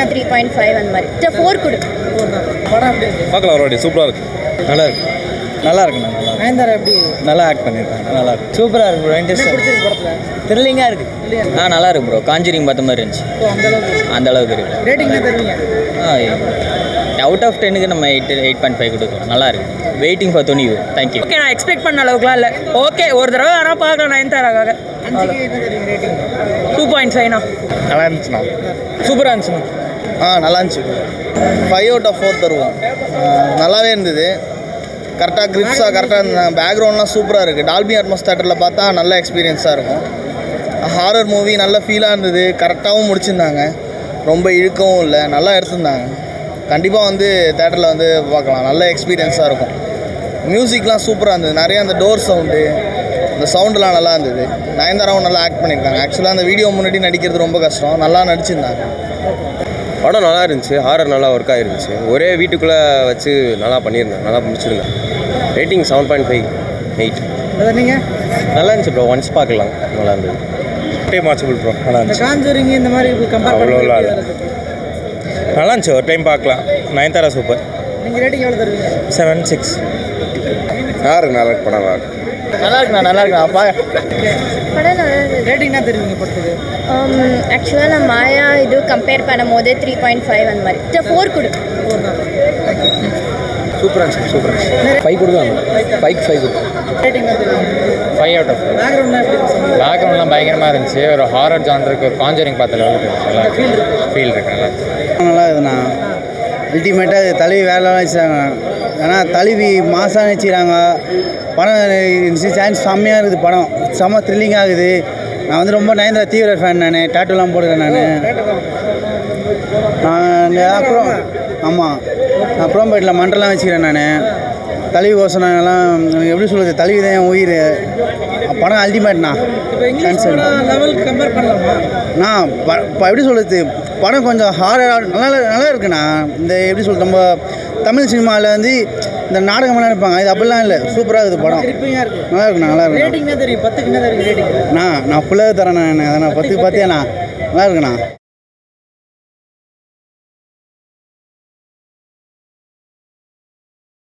நான் 3.5 அந்த மாதிரி 4 கொடு. படம் எப்படி இருக்கு? பார்க்கலாம் ஒரு வாட்டி சூப்பராக இருக்குது. நல்லா இருக்கு, நல்லா இருக்குண்ணா. நயன்தாரா எப்படி நல்லா ஆக்ட் பண்ணியிருக்காங்க, நல்லா இருக்கு, சூப்பராக இருக்கு ப்ரோ. இன்ட்ரெஸ்ட் பிடிச்சிருக்கு படத்தில்? த்ரில்லிங்காக இருக்குது. இல்லையா? நல்லா இருக்கு ப்ரோ. காஞ்சூரிங் பார்த்த மாதிரி இருந்துச்சு. ஸோ அந்த அளவுக்கு இருக்கு. ரேட்டிங் என்ன தருவீங்க? அவுட் ஆஃப் 10க்கு நம்ம 8.5 கொடுக்கலாம். நல்லா இருக்கு. Waiting for Thunivu. Thank you. Okay, நான் எக்ஸ்பெக்ட் பண்ண அளவுக்குலாம் இல்லை. ஓகே, ஒரு தடவை யாராவது பார்க்கலாம் நயன்தாராக்காக. 5க்கு என்ன தருவீங்க ரேட்டிங்? 2.5ண்ணா. நல்லா இருந்துச்சுண்ணா. சூப்பராக இருந்துச்சுண்ணா. நல்லா இருந்துச்சு. 5 out of 4 தருவோம். நல்லாவே இருந்தது. கரெக்டாக கிரிப்ஸாக கரெக்டாக இருந்தது. பேக்ரவுண்ட்லாம் சூப்பராக இருக்குது. டால்பி அட்மாஸ் தேட்டரில் பார்த்தா நல்ல எக்ஸ்பீரியன்ஸாக இருக்கும். ஹாரர் மூவி நல்ல ஃபீலாக இருந்தது. கரெக்டாகவும் முடிச்சிருந்தாங்க. ரொம்ப இழுக்கவும் இல்லை, நல்லா எடுத்திருந்தாங்க. கண்டிப்பாக வந்து தேட்டரில் வந்து பார்க்கலாம். நல்ல எக்ஸ்பீரியன்ஸாக இருக்கும். மியூசிக்லாம் சூப்பராக இருந்தது. நிறைய அந்த டோர் சவுண்டு, இந்த சவுண்டெலாம் நல்லா இருந்தது. நயன்தாராவும் நல்லா ஆக்ட் பண்ணியிருக்காங்க. ஆக்சுவலாக அந்த வீடியோ முன்னாடி நடிக்கிறது ரொம்ப கஷ்டம். நல்லா நடிச்சிருந்தாங்க. படம் நல்லா இருந்துச்சு. ஹாரர் நல்லா ஒர்க் ஆகிருந்துச்சு. ஒரே வீட்டுக்குள்ளே வச்சு நல்லா பண்ணியிருந்தேன், நல்லா முடிச்சிருந்தேன். ரேட்டிங் 7.5 8. நீங்கள் நல்லா இருந்துச்சு ப்ரோ. ஒன்ஸ் பார்க்கலாம், நல்லா இருந்தது. Time watchable bro. நல்லா இந்த இருந்துச்சு. காஞ்சூரிங் இந்த மாதிரி கம்பேர் அவ்வளோலாம் இல்லை. நல்லா இருந்துச்சு, ஒரு டைம் பார்க்கலாம். நயன்தாரா சூப்பர். நீங்கள் ரேட்டிங் எவ்வளோ தருவீங்க? 7 6. நல்லா இருக்கு படம் நல்லா இருக்கு. நல்லா இருக்குண்ணா, நல்லா இருக்குண்ணா. படம் நல்லா இருந்தது. ரேட்டிங் என்ன தருவீங்க படத்துக்கு? ஆக்சுவலாக நான் மாயா இது கம்பேர் பண்ணும்போது 3.5 அந்த மாதிரி 4 கொடு. சூப்பராக இருந்துச்சு, சூப்பராக இருந்துச்சு. 5 கொடுக்கலாம். 5 கொடுக்கும். ரேட்டிங் என்ன தருவீங்க? 5 out of 5. பேக்ரவுண்ட்லாம் எப்படி இருக்கு? பேக்ரவுண்ட்லாம் பயங்கரமாக இருந்துச்சு. ஒரு ஹாரர் ஜான்ருக்கு ஒரு காஞ்சரிங் பார்த்த லெவலுக்கு இருந்துச்சு. நல்லா ஃபீல் இருக்கு. நல்லா நல்லா இருக்குண்ணா. அல்டிமேட்டாக தலைவி வேலை வச்சுறாங்க. ஏன்னா தலைவி மாதம் வச்சுக்கிறாங்க. படம் சான்ஸ் செம்மையாக இருக்குது. படம் செம்ம த்ரில்லிங்காக இருக்குது. நான் வந்து ரொம்ப நயன்தாரா தீவிர ஃபேன். நான் டேட்டூலாம் போடுறேன். நான் அப்புறம் ஆமாம், நான் ப்ரோம்பேட்டில் மண்டலாம் வச்சுக்கிறேன். நான் தலைவி கோசம் நாங்கள்லாம் எப்படி சொல்கிறது, தலைவி தான் என் உயிர். படம் அல்டிமேட்ண்ணா. இப்போ இங்கிலீஷ் படம் லெவலுக்கு கம்பேர் பண்ணலாமா? நான் இப்போ எப்படி சொல்கிறது, படம் கொஞ்சம் ஹாரர் நல்லா இருக்குண்ணா. இந்த எப்படி சொல்கிறது, நம்ம தமிழ் சினிமாவில் வந்து இந்த நாடகமெல்லாம் எடுப்பாங்க, இது அப்படிலாம் இல்லை. சூப்பராக இருக்குது படம். கிரிப்பிங்காக இருக்கு. நல்லா இருக்குண்ணா, நல்லா இருக்கு. ரேட்டிங் என்ன தெரியும்? 10க்கு என்ன தருவீங்க ரேட்டிங்? நான் ஃபுல்லாக தரேன். நான் 10க்கு 10 நல்லா இருக்குண்ணா.